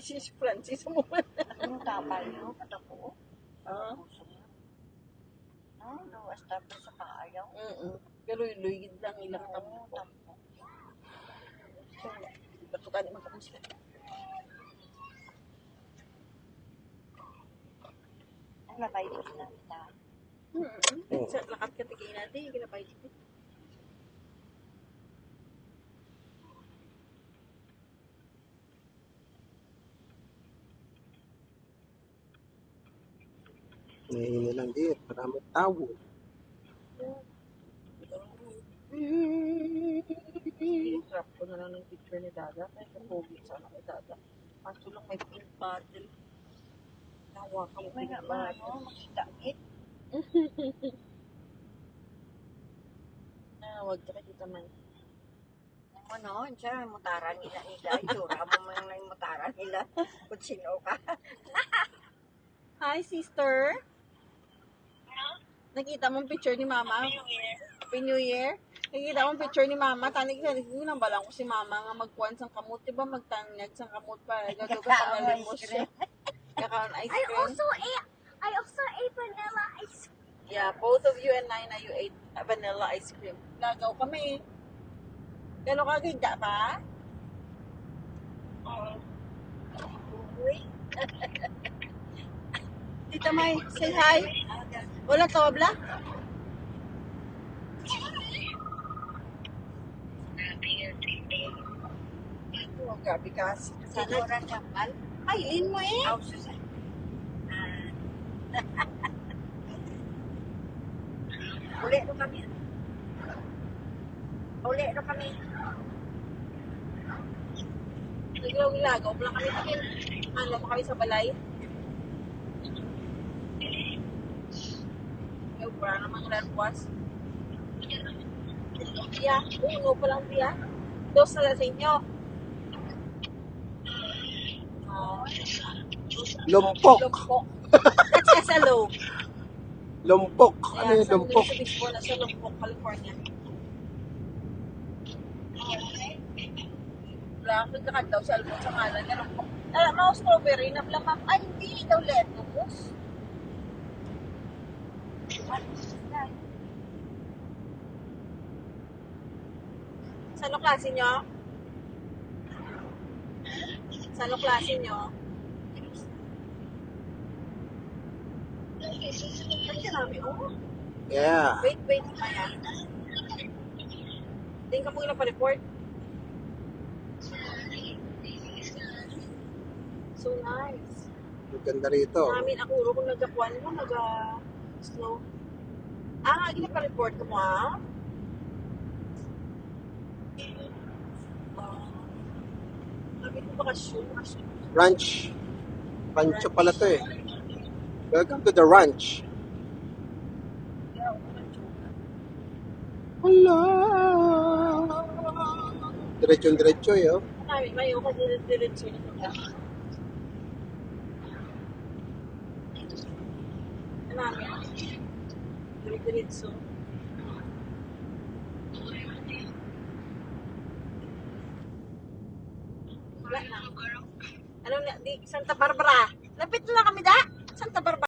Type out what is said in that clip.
si Francis mo. Ano tapal nyo? Patako? Ah? Luwas tapos sa kaayaw. Pero luigid lang ilang tampo. So, batukan naman kami sila. Ang labay dito na kita. Sa lakat ka tigay natin, kinapay dito. Ngayon lang din, maraming tao. Trap ko na lang ng picture ni Dada. Ay, kapogit sana kay Dada. Kaso lang may pink bottle. Nawa ka mo May pink nga bottle. magsitakit. Wag ka kita man. Ano, siya, mutara nila. Itsura mo man lang yung mutara nila. Kung sino ka. Hi, sister. Nakita mong picture ni Mama? Happy New Year. Nakita mong picture ni Mama. Tanig ko nang balang ko si Mama nga magkuhan sang kamot. Diba magtanyag sang kamot pa. Gagawa sa malimos siya. Kakaon ice cream. I also ate vanilla ice cream. Yeah, both of you and Nina, you ate vanilla ice cream. Lagaw kami. Gano'n ka ganda pa? Tita May, say hi. Wala tawabla? Oh, grabe kasi. Sino rin kapal? Ailin mo eh. Aw, Susan. Uli ro kami. Uli ro kami. Naglaw-lagaw lang kami tingin. Ano mo kami sa balay? Ay, wala namang larwas. Biya, uno pa lang biya. Dos na lang sa inyo. Lumpok. Lumpok. That's SLO. Lumpok. Ano Ayan, yung San lumpok? Luis Obispo na sa Lumpok, California. Wala akong nagkakad daw sa albon sa ngalan niya. Lumpok. Mga strawberry na pala, ma'am. Ay, hindi daw lettuce. Sa ano klase nyo? Sa ano klase nyo? Ang sinabi, oh. Yeah. Wait, Maya. Tingin ka po ilang pa-report. So nice. Ang ganda rito. Namin ako kung nagkakuan mo, nag-snow. Hindi pa-report ko mo, ha? Sabi ko bakasyon. Ranch. Rancho pala to eh. Welcome to the ranch. Hello. Diretso eh, oh. May ako diretso na ito. Diretso. Wala na. Ano na, Santa Barbara.